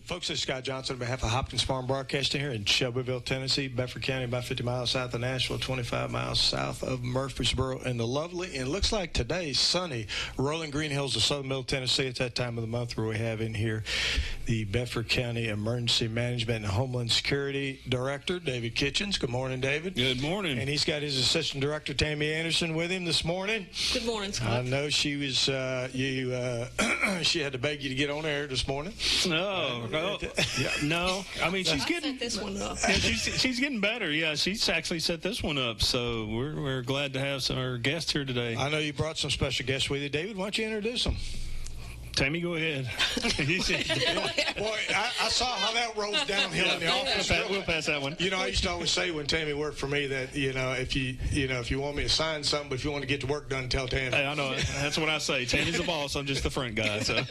Folks, this is Scott Johnson on behalf of Hopkins Farm Broadcasting here in Shelbyville, Tennessee, Bedford County, about 50 miles south of Nashville, 25 miles south of Murfreesboro, and the lovely, and it looks like today, sunny, rolling green hills of southern middle Tennessee. It's that time of the month where we have in here the Bedford County Emergency Management and Homeland Security Director, David Kitchens. Good morning, David. Good morning. And he's got his Assistant Director, Tammy Anderson, with him this morning. Good morning, Scott. I know she was, she had to beg you to get on air this morning. No. I mean, she's getting this one up. Yeah, she's getting better. Yeah, she's actually set this one up. So we're glad to have our guest here today. I know you brought some special guests with you, David. Why don't you introduce them? Tammy, go ahead. Boy, I saw how that rolls downhill in the office. We'll pass that one. You know, I used to always say when Tammy worked for me that if you want me to sign something, but if you want to get the work done, tell Tammy. Hey, I know. That's what I say. Tammy's the boss. I'm just the front guy. So.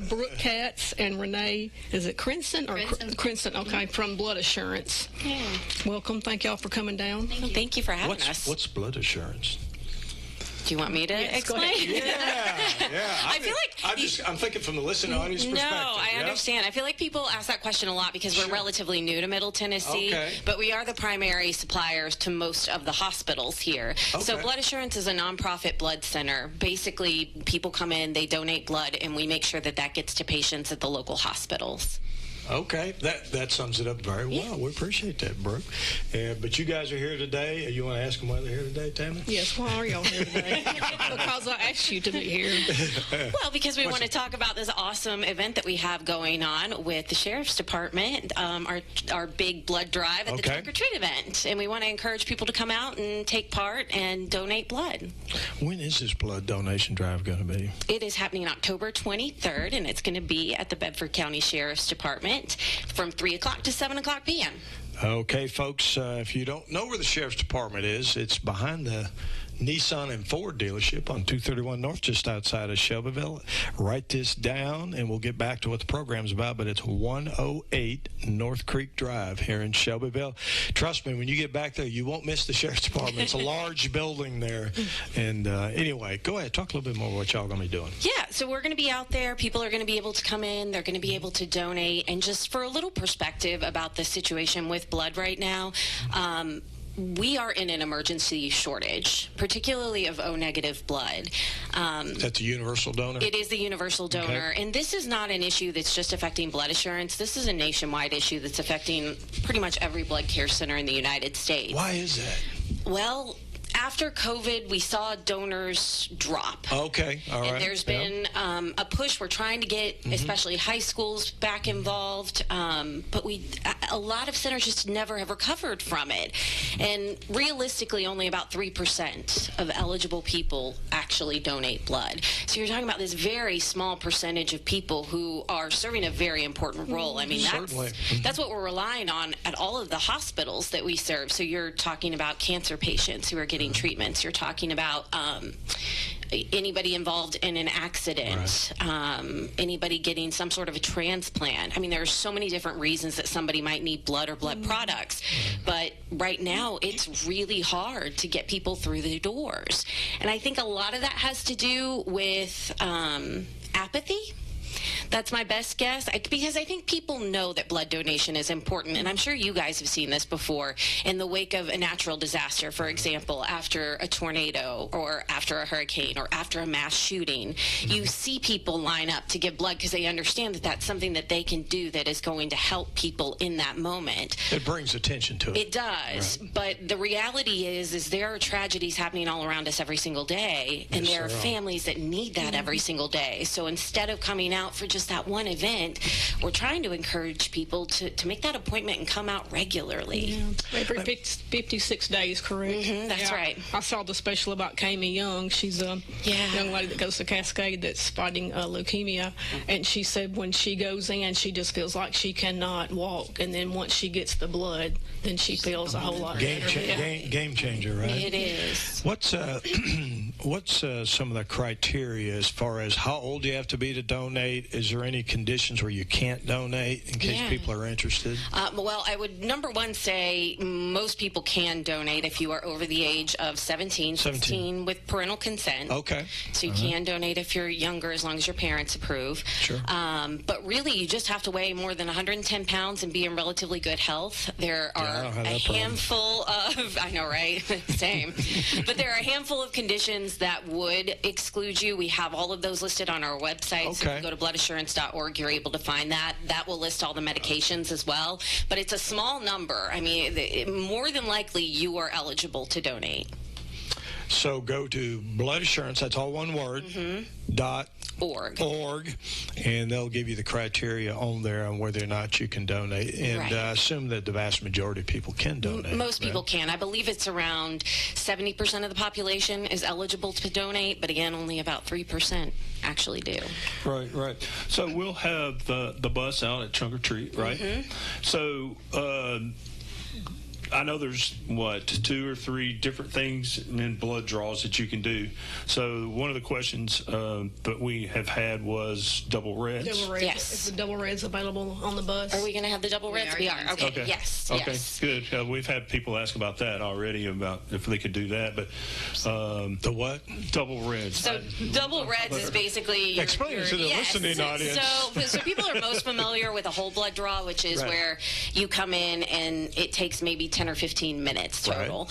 Brooke Katz and Renee, is it Crinson? Crinson, okay, from Blood Assurance. Yeah. Welcome. Thank y'all for coming down. Thank you for having us. What's blood assurance? Do you want me to explain? Yeah. I feel like I'm thinking from the listening audience perspective. No, I understand. I feel like people ask that question a lot because we're relatively new to Middle Tennessee, but we are the primary suppliers to most of the hospitals here. Okay. So Blood Assurance is a nonprofit blood center. Basically, people come in, they donate blood, and we make sure that that gets to patients at the local hospitals. Okay, that sums it up very well. Yeah. We appreciate that, Brooke. But you guys are here today. You want to ask them why they're here today, Tammy? Yes, why are y'all here today? Because I asked you to be here. Well, because we want to talk about this awesome event that we have going on with the Sheriff's Department, our big blood drive at the Trunk or Treat event. And we want to encourage people to come out and take part and donate blood. When is this blood donation drive going to be? It is happening October 23rd, and it's going to be at the Bedford County Sheriff's Department from 3 o'clock to 7 o'clock p.m. Okay, folks, if you don't know where the Sheriff's Department is, it's behind the Nissan and Ford dealership on 231 North, just outside of Shelbyville. Write this down, and we'll get back to what the program's about, but it's 108 North Creek Drive here in Shelbyville. Trust me, when you get back there, you won't miss the Sheriff's Department. It's a large building there. And anyway, go ahead. Talk a little bit more about what y'all going to be doing. Yeah, so we're going to be out there. People are going to be able to come in. They're going to be able to donate. And just for a little perspective about the situation with blood right now, we are in an emergency shortage, particularly of O-negative blood. That's a universal donor? It is the universal donor. Okay. And this is not an issue that's just affecting Blood Assurance. This is a nationwide issue that's affecting pretty much every blood care center in the United States. Why is that? Well, after COVID, we saw donors drop. Okay, all right. And there's been a push. We're trying to get, especially high schools, back involved. But a lot of centers just never have recovered from it. And realistically, only about 3% of eligible people actually donate blood. So you're talking about this very small percentage of people who are serving a very important role. I mean, that's what we're relying on at all of the hospitals that we serve. So you're talking about cancer patients who are getting treatments. You're talking about anybody involved in an accident, anybody getting some sort of a transplant. I mean, there are so many different reasons that somebody might need blood or blood products. But right now, it's really hard to get people through the doors. And I think a lot of that has to do with apathy. That's my best guess, because I think people know that blood donation is important, and I'm sure you guys have seen this before in the wake of a natural disaster, for example, after a tornado or after a hurricane or after a mass shooting. You see people line up to give blood because they understand that that's something that they can do that is going to help people in that moment. It brings attention to it. It does, but the reality is there are tragedies happening all around us every single day, and there are families that need that every single day. So instead of coming out for just that one event, we're trying to encourage people to make that appointment and come out regularly. Yeah. Every 56 days, correct? That's right. I saw the special about Kami Young. She's a young lady that goes to Cascade that's fighting leukemia, and she said when she goes in, she just feels like she cannot walk, and then once she gets the blood, then she feels a whole lot better. Game changer, right? It is. What's some of the criteria as far as how old you have to be to donate? donate. Is there any conditions where you can't donate in case people are interested? Well, I would, number one, say most people can donate if you are over the age of 16 with parental consent. Okay. So you can donate if you're younger as long as your parents approve. Sure. But really, you just have to weigh more than 110 pounds and be in relatively good health. There are a handful of, I know, right? Same. But there are a handful of conditions that would exclude you. We have all of those listed on our website. So if you go to bloodassurance.org, you're able to find that. That will list all the medications as well. But it's a small number. I mean, more than likely, you are eligible to donate. So go to Blood Assurance, that's all one word, .org, and they'll give you the criteria on there on whether or not you can donate. And assume that the vast majority of people can donate. Most people can. I believe it's around 70% of the population is eligible to donate, but again, only about 3% actually do. Right. So we'll have the bus out at Trunk or Treat, right? So I know there's, 2 or 3 different things in blood draws that you can do. So one of the questions that we have had was double reds. Double reds. Yes. Is the double reds available on the bus? Are we going to have the double reds? We are. Okay. Yes. Okay. Good. We've had people ask about that already, about if they could do that. But the what? Double reds. So double reds is basically explain it to the listening audience. So people are most familiar with a whole blood draw, which is where you come in and it takes maybe 10 or 15 minutes total.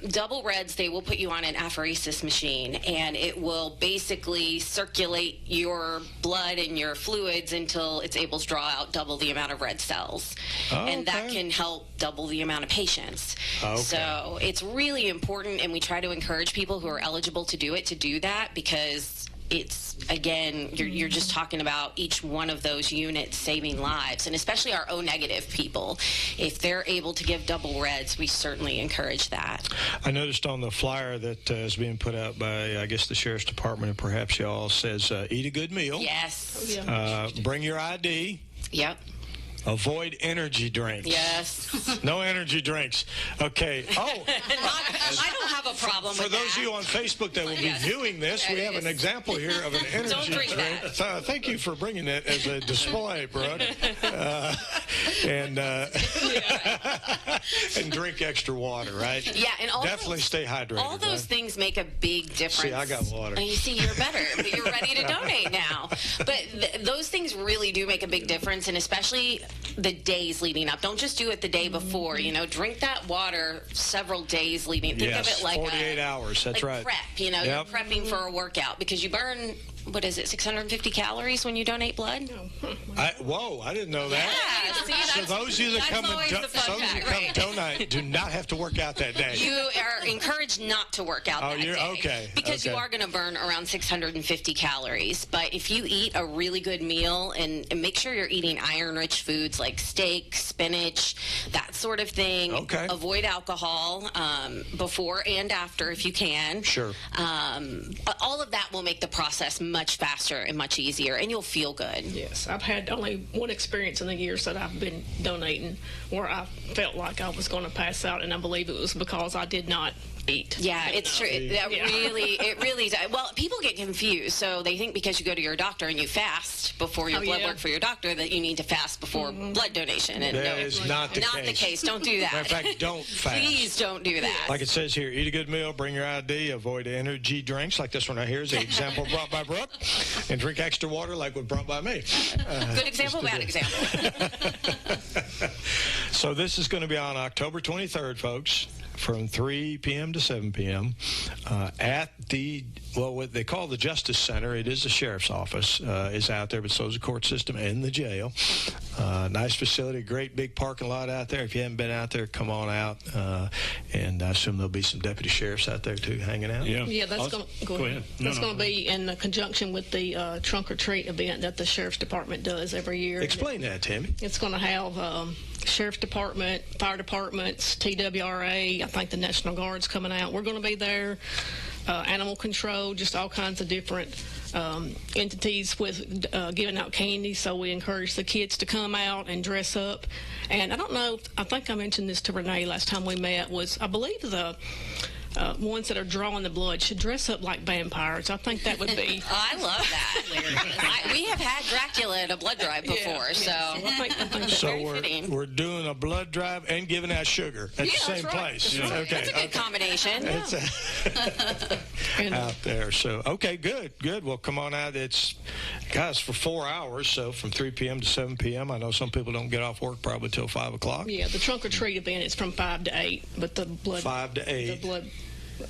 Double reds, they will put you on an apheresis machine, and it will basically circulate your blood and your fluids until it's able to draw out double the amount of red cells. And that can help double the amount of patients. So it's really important, and we try to encourage people who are eligible to do it to do that, because it's, again, you're just talking about each one of those units saving lives, and especially our O-negative people. If they're able to give double reds, we certainly encourage that. I noticed on the flyer that is being put out by, I guess, the Sheriff's Department, and perhaps y'all, says eat a good meal. Yes. Bring your ID. Yep. Avoid energy drinks. Yes. No energy drinks. Okay. I don't have a problem for with those of you on Facebook that will be viewing this, we have an example here of an energy drink. Thank you for bringing that as a display, Brooke. And drink extra water, right? Yeah, and definitely stay hydrated. All those things make a big difference. See, I got water. And you see, you're better. You're ready to donate now. But those things really do make a big difference, and especially the days leading up. Don't just do it the day before. Drink that water several days leading. Think of it like 48 hours. That's like prep. You're prepping for a workout, because you burn, 650 calories when you donate blood? I didn't know that. Yeah, see, so those of you that come donate do not have to work out that day. You are encouraged not to work out that day. Okay. Because you are going to burn around 650 calories. But if you eat a really good meal, and make sure you're eating iron-rich foods like steak, spinach, that sort of thing. Okay. Avoid alcohol before and after if you can. Sure. All of that will make the process much faster and much easier, and you'll feel good. Yes, I've had only one experience in the years that I've been donating where I felt like I was going to pass out, and I believe it was because I did not eat. Yeah, it's true. It really does. Well, people get confused, so they think because you go to your doctor and you fast before your blood work for your doctor that you need to fast before blood donation. And that is not the case. Don't do that. In fact, don't fast. Please don't do that. Like it says here, eat a good meal, bring your ID, avoid energy drinks like this one right here is the example brought by Brooke, and drink extra water like was brought by me. Good example, bad example. So this is going to be on October 23rd, folks, from 3 p.m. to 7 p.m. At what they call the Justice Center. It is the sheriff's office. Is out there, but so is the court system and the jail. Nice facility, great big parking lot out there. If you haven't been out there, come on out. And I assume there'll be some deputy sheriffs out there too, hanging out. Yeah, that's going to go ahead. That's going to be in conjunction with the trunk or treat event that the sheriff's department does every year. Explain that, Tammy. It's going to have sheriff's department, fire departments, TWRA. I think the National Guard's coming out. We're going to be there. Animal control, just all kinds of different entities with giving out candy. So we encourage the kids to come out and dress up. And I don't know, I think I mentioned this to Renee last time we met, was I believe the ones that are drawing the blood should dress up like vampires. I think that would be. I love that. We have had Dracula at a blood drive before, so. I think So we're doing a blood drive and giving out sugar at the same place. That's right. Okay, That's a good combination. It's out there. So okay, good. Well, come on out. It's guys for 4 hours, so from 3 p.m. to 7 p.m. I know some people don't get off work probably till 5 o'clock. Yeah, the trunk or treat event is from 5 to 8, but the blood 5 to 8. The blood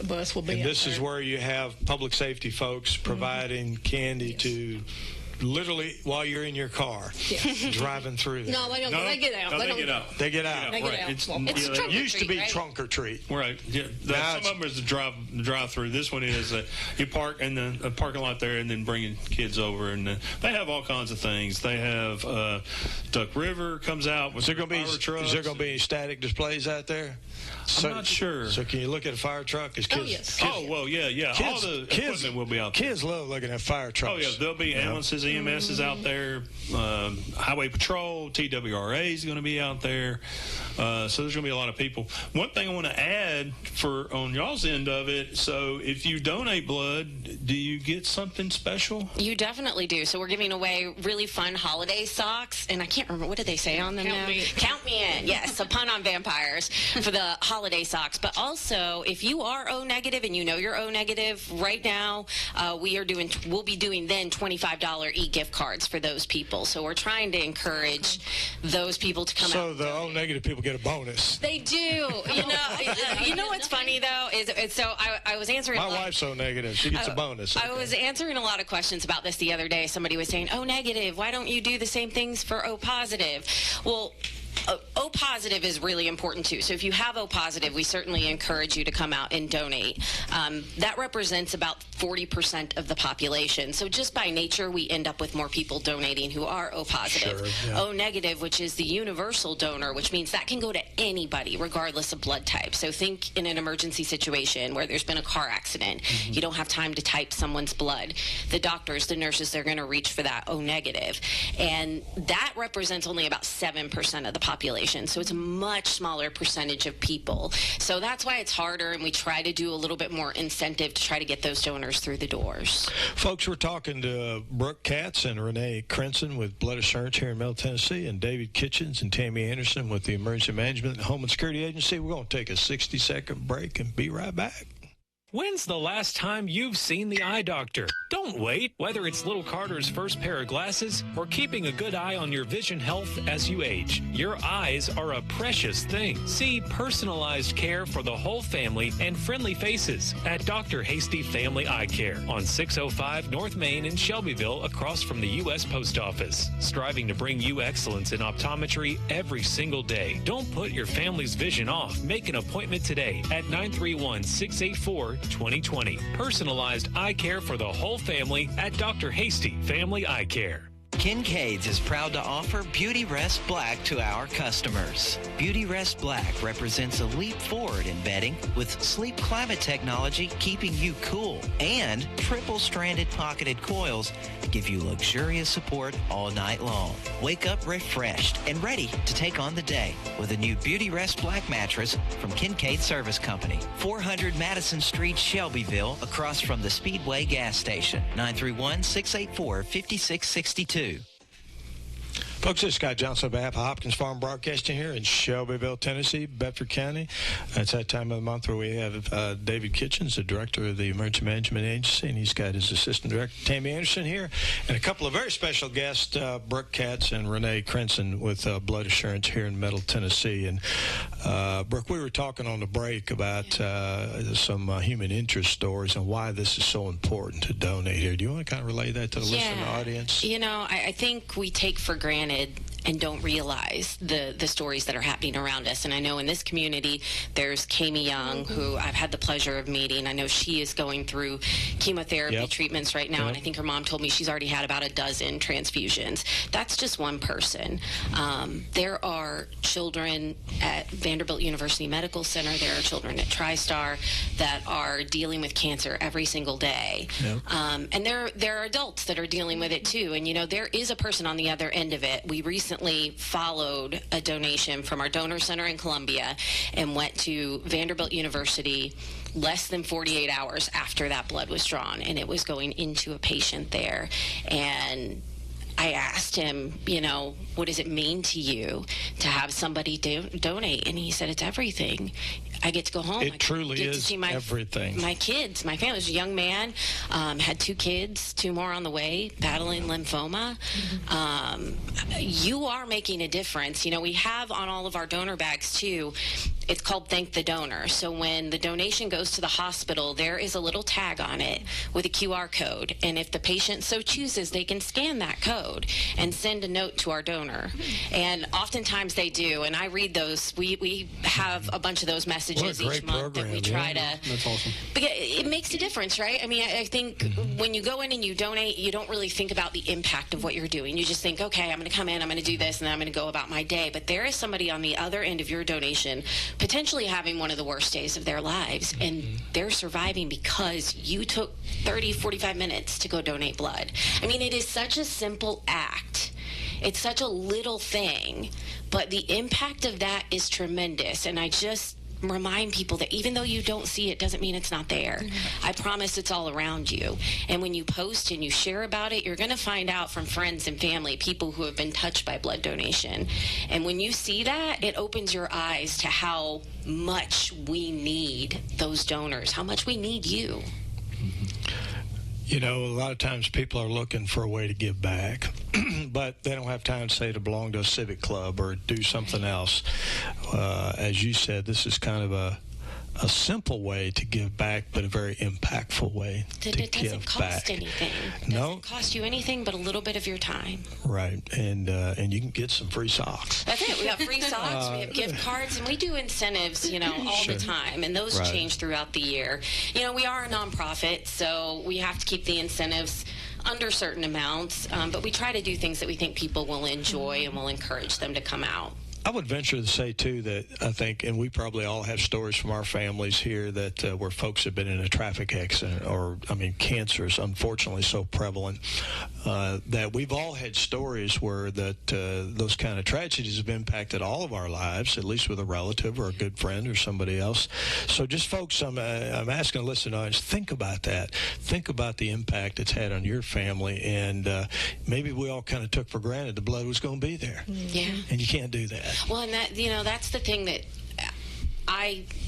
bus will be. And this out is there. where you have public safety folks providing candy to. Literally while you're in your car, driving through there. No, they don't. They get out. No, they get out. They get out. They get out. It's It used to be right? trunk or treat. Right. Yeah. Some of them is the drive through. This one is you park in the parking lot there and then bringing kids over. And they have all kinds of things. They have Duck River comes out with fire trucks. Is there going to be any static displays out there? I'm not sure. So can you look at a fire truck? As kids, yes. Well, yeah. All the equipment will be out there. Kids love looking at fire trucks. Oh, yeah. There'll be ambulances, EMS is out there. Highway Patrol, TWRA is going to be out there. So there's going to be a lot of people. One thing I want to add on y'all's end of it, so if you donate blood, do you get something special? You definitely do. So we're giving away really fun holiday socks, and I can't remember, what did they say on them now? Count me in. Yes, a pun on vampires for the holiday socks. But also, if you are O negative and you know you're O negative right now, we'll be doing then $25 e-gift cards for those people. So we're trying to encourage those people to come out. So the O negative people get a bonus. They do. You know what's funny though is so I was answering. My wife's O negative. She gets a bonus. Okay. I was answering a lot of questions about this the other day. Somebody was saying, O negative, why don't you do the same things for O positive? Well, O positive is really important too. So if you have O positive, we certainly encourage you to come out and donate. That represents about 40% of the population. So just by nature, we end up with more people donating who are O positive. Sure, yeah. O negative, which is the universal donor, which means that can go to anybody regardless of blood type. So think in an emergency situation where there's been a car accident. You don't have time to type someone's blood. The doctors, the nurses, they're going to reach for that O negative. And that represents only about 7% of the population. So it's a much smaller percentage of people. So that's why it's harder, and we try to do a little bit more incentive to try to get those donors through the doors. Folks, we're talking to Brooke Katz and Renee Crenson with Blood Assurance here in Middle Tennessee, and David Kitchens and Tammy Anderson with the Emergency Management and Homeland Security Agency. We're going to take a 60-second break and be right back. When's the last time you've seen the eye doctor? Don't wait. Whether it's little Carter's first pair of glasses or keeping a good eye on your vision health as you age, your eyes are a precious thing. See personalized care for the whole family and friendly faces at Dr. Hasty Family Eye Care on 605 North Main in Shelbyville, across from the U.S. Post Office. Striving to bring you excellence in optometry every single day. Don't put your family's vision off. Make an appointment today at 931-684-2020. Personalized eye care for the whole family at Dr. Hasty Family Eye Care. Kincaid's is proud to offer Beauty Rest Black to our customers. Beauty Rest Black represents a leap forward in bedding with sleep climate technology keeping you cool, and triple-stranded pocketed coils to give you luxurious support all night long. Wake up refreshed and ready to take on the day with a new Beauty Rest Black mattress from Kincaid Service Company, 400 Madison Street, Shelbyville, across from the Speedway gas station. 931-684-5662. Folks, this is Scott Johnson on behalf of Hopkins Farm Broadcasting here in Shelbyville, Tennessee, Bedford County. It's that time of the month where we have David Kitchens, the director of the Emergency Management Agency, and he's got his assistant director, Tammy Anderson, here, and a couple of very special guests, Brooke Katz and Renee Crenson with Blood Assurance here in Middle Tennessee. And Brooke, we were talking on the break about some human interest stories and why this is so important to donate here. Do you want to kind of relay that to the listening audience? You know, I think we take for granted and don't realize the stories that are happening around us. And I know in this community, there's Kami Young, who I've had the pleasure of meeting. I know she is going through chemotherapy treatments right now, and I think her mom told me she's already had about a dozen transfusions. That's just one person. There are children at Vanderbilt University Medical Center, there are children at TriStar that are dealing with cancer every single day. And there are adults that are dealing with it too. And, you know, there is a person on the other end of it. We recently recently followed a donation from our donor center in Columbia and went to Vanderbilt University less than 48 hours after that blood was drawn, and it was going into a patient there. And I asked him, what does it mean to you to have somebody donate? And he said, it's everything. I get to go home. It truly is everything. My kids, my family. He was a young man, had 2 kids, 2 more on the way, battling lymphoma. You are making a difference. We have on all of our donor bags, too, it's called Thank the Donor. So when the donation goes to the hospital, there is a little tag on it with a QR code. And if the patient so chooses, they can scan that code and send a note to our donor. And oftentimes they do. And I read those. We have a bunch of those messages each month that we try to. That's awesome. But it makes a difference, right? I mean, I think when you go in and you donate, you don't really think about the impact of what you're doing. You just think, okay, I'm going to come in, I'm going to do this, and then I'm going to go about my day. But there is somebody on the other end of your donation potentially having one of the worst days of their lives, and they're surviving because you took 30, 45 minutes to go donate blood. I mean, it is such a simple act. It's such a little thing, but the impact of that is tremendous. And I just remind people that even though you don't see it doesn't mean it's not there. I promise it's all around you. And when you post and you share about it, you're going to find out from friends and family, people who have been touched by blood donation. And when you see that, it opens your eyes to how much we need those donors, how much we need you. A lot of times people are looking for a way to give back, but they don't have time, say, to belong to a civic club or do something else. As you said, this is kind of a simple way to give back, but a very impactful way to give back. It doesn't cost anything. It doesn't cost you anything but a little bit of your time. Right, and you can get some free socks. That's it. We have free socks, we have gift cards, and we do incentives, all the time, and those change throughout the year. We are a nonprofit, so we have to keep the incentives under certain amounts, but we try to do things that we think people will enjoy and will encourage them to come out. I would venture to say, too, that I think, and we probably all have stories from our families here that where folks have been in a traffic accident or, cancer is unfortunately so prevalent that we've all had stories where those kind of tragedies have impacted all of our lives, at least with a relative or a good friend or somebody else. So just, folks, I'm asking the listening audience, think about that. Think about the impact it's had on your family, and maybe we all kind of took for granted the blood was going to be there. Yeah. And you can't do that. Well, and that's the thing that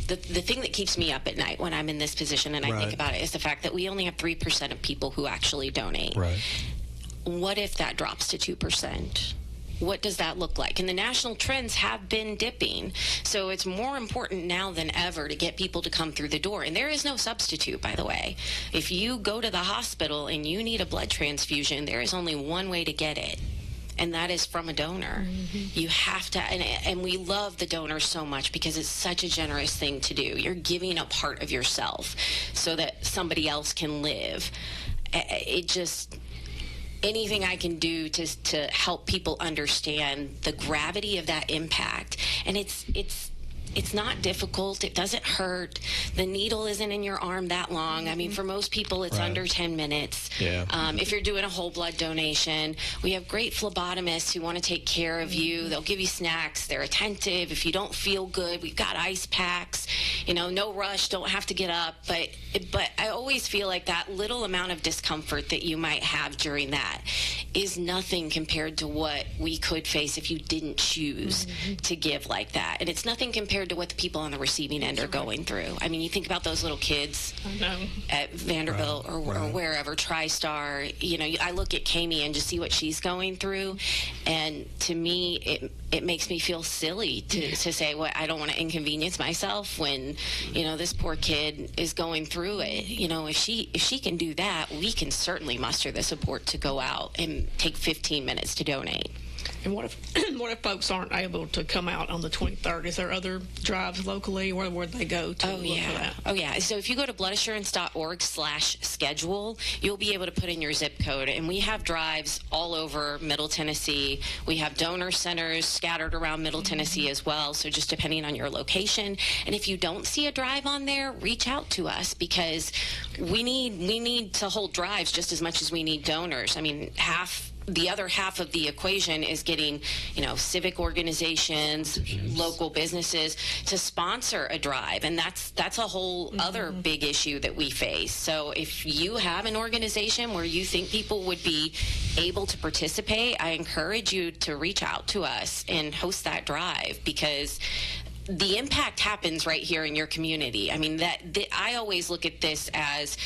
the thing that keeps me up at night when I'm in this position and I think about it is the fact that we only have 3% of people who actually donate. Right. What if that drops to 2%? What does that look like? And the national trends have been dipping. So it's more important now than ever to get people to come through the door. And there is no substitute, by the way. If you go to the hospital and you need a blood transfusion, there is only one way to get it. And that is from a donor. You have to, and we love the donor so much because it's such a generous thing to do. You're giving a part of yourself so that somebody else can live. Anything I can do to help people understand the gravity of that impact. And it's not difficult. It doesn't hurt. The needle isn't in your arm that long. I mean, for most people, it's under 10 minutes. Yeah. If you're doing a whole blood donation, we have great phlebotomists who want to take care of you. They'll give you snacks. They're attentive. If you don't feel good, we've got ice packs. No rush. Don't have to get up. But I always feel like that little amount of discomfort that you might have during that is nothing compared to what we could face if you didn't choose to give like that. And it's nothing compared to what the people on the receiving end are going through. I mean, you think about those little kids at Vanderbilt or wherever, TriStar. I look at Kami and just see what she's going through, and to me, it makes me feel silly to say, well, I don't want to inconvenience myself when, this poor kid is going through it. If she can do that, we can certainly muster the support to go out and take 15 minutes to donate. And what if folks aren't able to come out on the 23rd? Is there other drives locally? Where would they go to look for that? Oh, yeah. So if you go to bloodassurance.org/schedule, you'll be able to put in your zip code. And we have drives all over Middle Tennessee. We have donor centers scattered around Middle Tennessee as well, so just depending on your location. And if you don't see a drive on there, reach out to us because we need to hold drives just as much as we need donors. I mean, half the other half of the equation is getting, civic organizations, local businesses to sponsor a drive. And that's a whole other big issue that we face. So if you have an organization where you think people would be able to participate, I encourage you to reach out to us and host that drive, because the impact happens right here in your community. I mean, I always look at this as,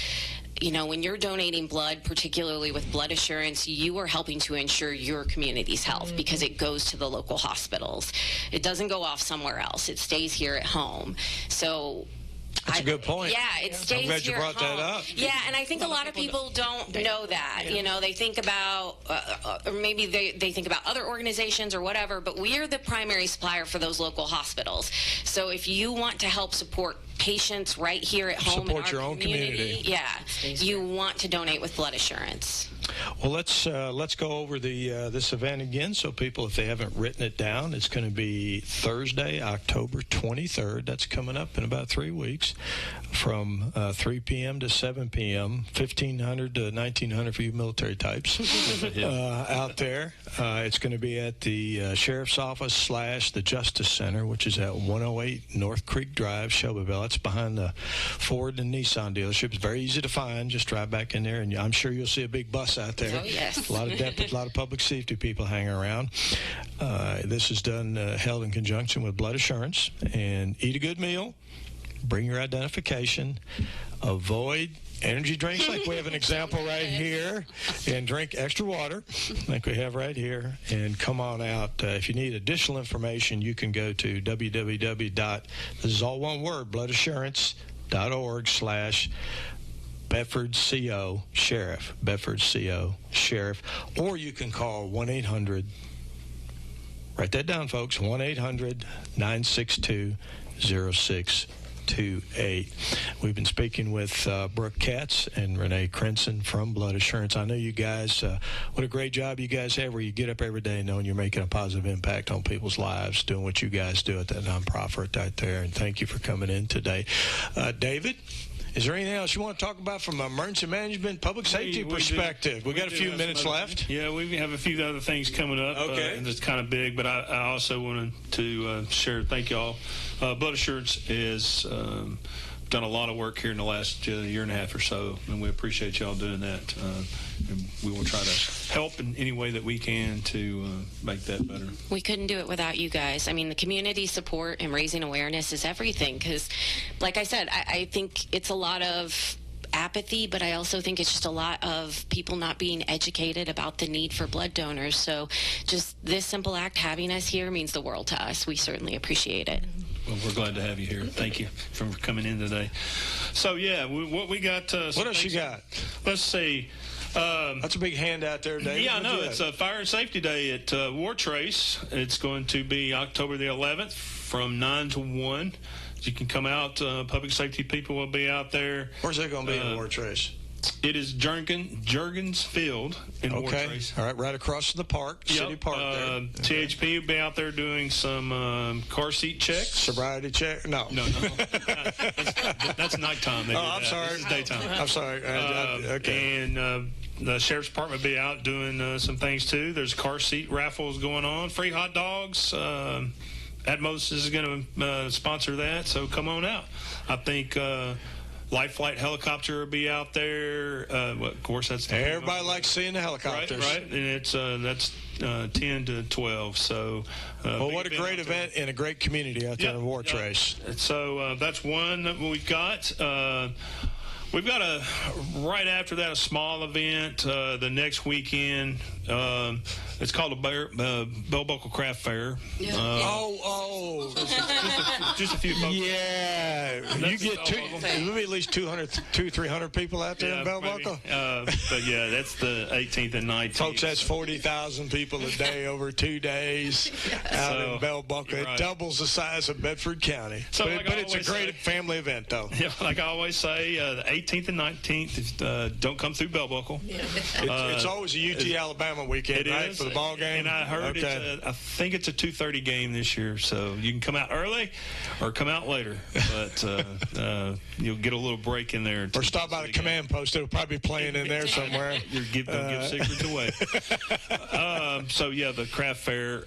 when you're donating blood, particularly with blood assurance, you are helping to ensure your community's health, because it goes to the local hospitals. It doesn't go off somewhere else. It stays here at home. So that's a good point. Yeah, it stays I'm glad you here brought at home. that up. Yeah, and I think a lot of people don't know that. They think about, or maybe they think about other organizations or whatever, but we are the primary supplier for those local hospitals. So if you want to help support patients right here at home, support in your our own community. Yeah, you want to donate with blood assurance. Well, let's go over this event again, so people, if they haven't written it down, it's going to be Thursday, October 23rd. That's coming up in about 3 weeks, from 3 p.m. to 7 p.m., 1,500 to 1,900 for you military types out there. It's going to be at the Sheriff's Office / the Justice Center, which is at 108 North Creek Drive, Shelbyville. It's behind the Ford and Nissan dealership. It's very easy to find. Just drive back in there, and I'm sure you'll see a big bus out there. Oh, yes. A lot of deputies, a lot of public safety people hanging around. This is held in conjunction with blood assurance. And eat a good meal. Bring your identification. Avoid energy drinks, like we have an example right here, and drink extra water like we have right here, and come on out. If you need additional information, you can go to this is all one word, bloodassurance.org/ Bedford CO Sheriff, Bedford CO Sheriff, or you can call 1-800, write that down, folks, 1-800-962-0628. We've been speaking with Brooke Katz and Renee Crenson from Blood Assurance. I know you guys, what a great job you guys have, where you get up every day knowing you're making a positive impact on people's lives, doing what you guys do at that nonprofit out there, and thank you for coming in today. David, is there anything else you want to talk about from an emergency management, public safety perspective? We got a few minutes left. Yeah, we have a few other things coming up. Okay. And it's kind of big, but I also wanted to share, thank y'all. Blood Assurance has done a lot of work here in the last year and a half or so, and we appreciate y'all doing that. And we will try to help in any way that we can to make that better. We couldn't do it without you guys. I mean, the community support and raising awareness is everything, because, like I said, I think it's a lot of apathy, but I also think it's just a lot of people not being educated about the need for blood donors. So just this simple act, having us here, means the world to us. We certainly appreciate it. Well, we're glad to have you here. Thank you for coming in today. So, yeah, what we got... what else you got? Let's see. That's a big handout there, David. Yeah, I know. It's a Fire and Safety Day at War Trace. It's going to be October the 11th from 9 to 1. You can come out. Public safety people will be out there. Where's that going to be in War Trace? It is Jurgens Field in War Trace. All right across from the park, City Park there. THP will be out there doing some car seat checks. Sobriety check? No. That's nighttime. I'm sorry. This is daytime. I'm sorry. Okay. And the Sheriff's Department will be out doing some things, too. There's car seat raffles going on. Free hot dogs. Atmos is going to sponsor that, so come on out. I think... Life Flight Helicopter will be out there. Of course, that's everybody likes seeing the helicopters, right? And it's that's 10 to 12. So, well, what a great event in a great community out there in War Trace. So that's one that we've got. We've got right after that, a small event the next weekend. It's called a Bell Buckle Craft Fair. Yeah. Just a few folks. Yeah. You get maybe at least 300 people out there in Bell Buckle. But yeah, that's the 18th and 19th. Folks, that's 40,000 people a day over 2 days out in Bell Buckle. It doubles the size of Bedford County. So but it's a great family event, though. Yeah, like I always say, the 18th and 19th, don't come through Bell Buckle. It's always a UT Alabama homecoming weekend, right, for the ball game? And I heard I think it's a 2:30 game this year, so you can come out early or come out later, but you'll get a little break in there. Or stop by the command post. It'll probably be playing in there somewhere. Don't give secrets away. So, yeah, the craft fair,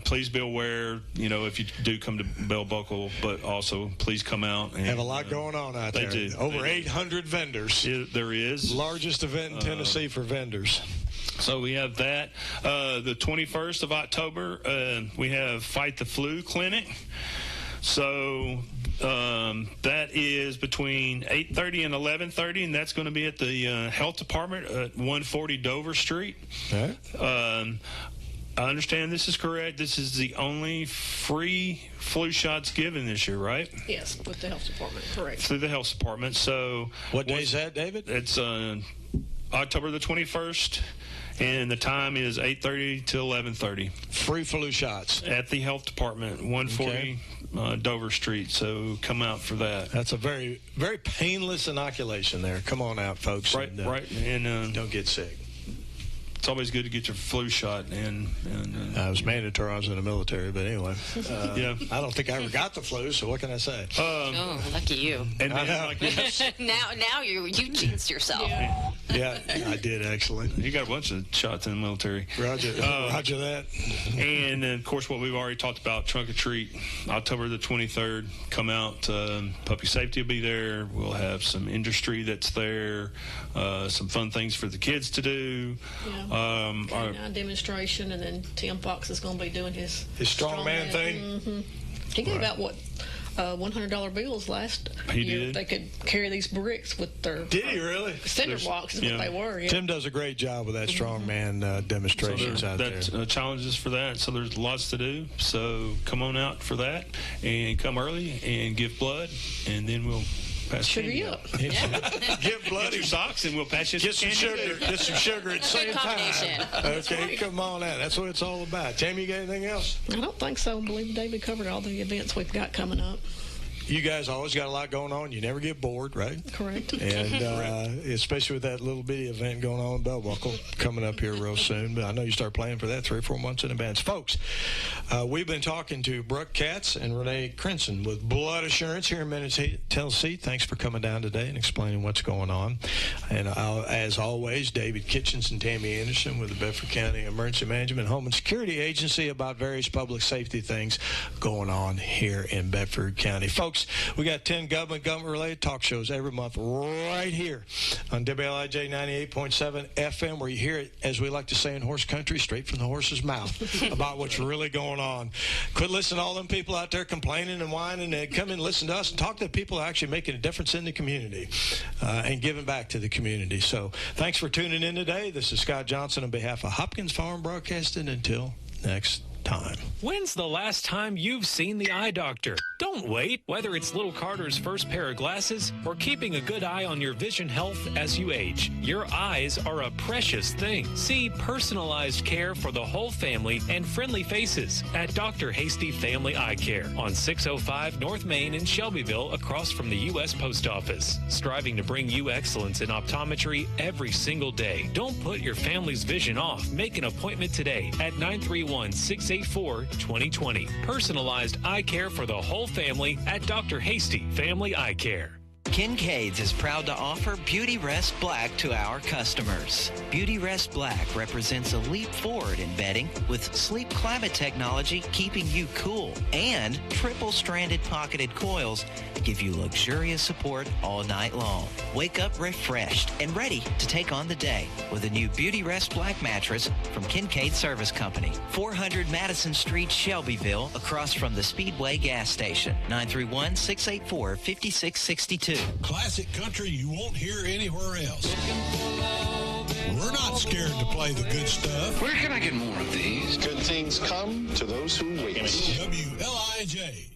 please be aware, if you do come to Bell Buckle, but also please come out. And, have a lot going on out there. They do. Over 800 vendors. There is. Largest event in Tennessee for vendors. So we have that. The 21st of October, we have Fight the Flu Clinic. So that is between 8:30 and 11:30, and that's going to be at the Health Department at 140 Dover Street. Okay. I understand this is correct. This is the only free flu shots given this year, right? Yes, with the health department, correct. Through the health department. So what day is that, David? It's October the 21st, and the time is 8:30 to 11:30. Free flu shots at the health department, 140 Dover Street. So come out for that. That's a very, very painless inoculation there. Come on out, folks. Right, and don't get sick. It's always good to get your flu shot. And it was mandatory. I was in the military, but anyway. Yeah. I don't think I ever got the flu, so what can I say? Lucky you. And now you jinxed yourself. Yeah, I did, actually. You got a bunch of shots in the military. Roger that. And then, of course, what we've already talked about, Trunk or Treat, October the 23rd. Come out. Puppy safety will be there. We'll have some industry that's there. Some fun things for the kids to do. Yeah. Canine demonstration, and then Tim Fox is going to be doing his strongman thing. Mm-hmm. He gave out $100 bills last year. Did. They could carry these bricks with their. Did he really? Cinder blocks is what they were. Yeah. Tim does a great job with that strongman demonstrations out there. Challenges for that. So there's lots to do. So come on out for that, and come early and give blood, and then we'll. Sugar you up. Give blood. Get your socks, and we'll pass you some sugar. Get some sugar at the same time. Okay, come on out. That's what it's all about. Tammy, you got anything else? I don't think so. I believe David covered all the events we've got coming up. You guys always got a lot going on. You never get bored, right? Correct. And especially with that little bitty event going on in Bell Buckle coming up here real soon. But I know you start planning for that 3 or 4 months in advance. Folks, we've been talking to Brooke Katz and Renee Crenson with Blood Assurance here in Memphis, Tennessee. Thanks for coming down today and explaining what's going on. And as always, David Kitchens and Tammy Anderson with the Bedford County Emergency Management Home and Security Agency about various public safety things going on here in Bedford County. Folks, we got 10 government-related talk shows every month right here on WLIJ 98.7 FM, where you hear it, as we like to say in horse country, straight from the horse's mouth about what's really going on. Quit listening to all them people out there complaining and whining, and come and listen to us and talk to the people who are actually making a difference in the community and giving back to the community. So thanks for tuning in today. This is Scott Johnson on behalf of Hopkins Farm Broadcasting. Until next time. When's the last time you've seen the eye doctor? Don't wait. Whether it's little Carter's first pair of glasses or keeping a good eye on your vision health as you age, your eyes are a precious thing. See personalized care for the whole family and friendly faces at Dr. Hasty Family Eye Care on 605 North Main in Shelbyville, across from the U.S. Post Office. Striving to bring you excellence in optometry every single day. Don't put your family's vision off. Make an appointment today at 931-684-2020. Personalized eye care for the whole family at Dr. Hasty Family Eye Care. Kincaid's is proud to offer Beauty Rest Black to our customers. Beauty Rest Black represents a leap forward in bedding with sleep climate technology keeping you cool, and triple-stranded pocketed coils give you luxurious support all night long. Wake up refreshed and ready to take on the day with a new Beauty Rest Black mattress from Kincaid Service Company. 400 Madison Street, Shelbyville, across from the Speedway gas station. 931-684-5662. Classic country you won't hear anywhere else. We're not scared to play the good stuff. Where can I get more of these? Good things come to those who wait. WLIJ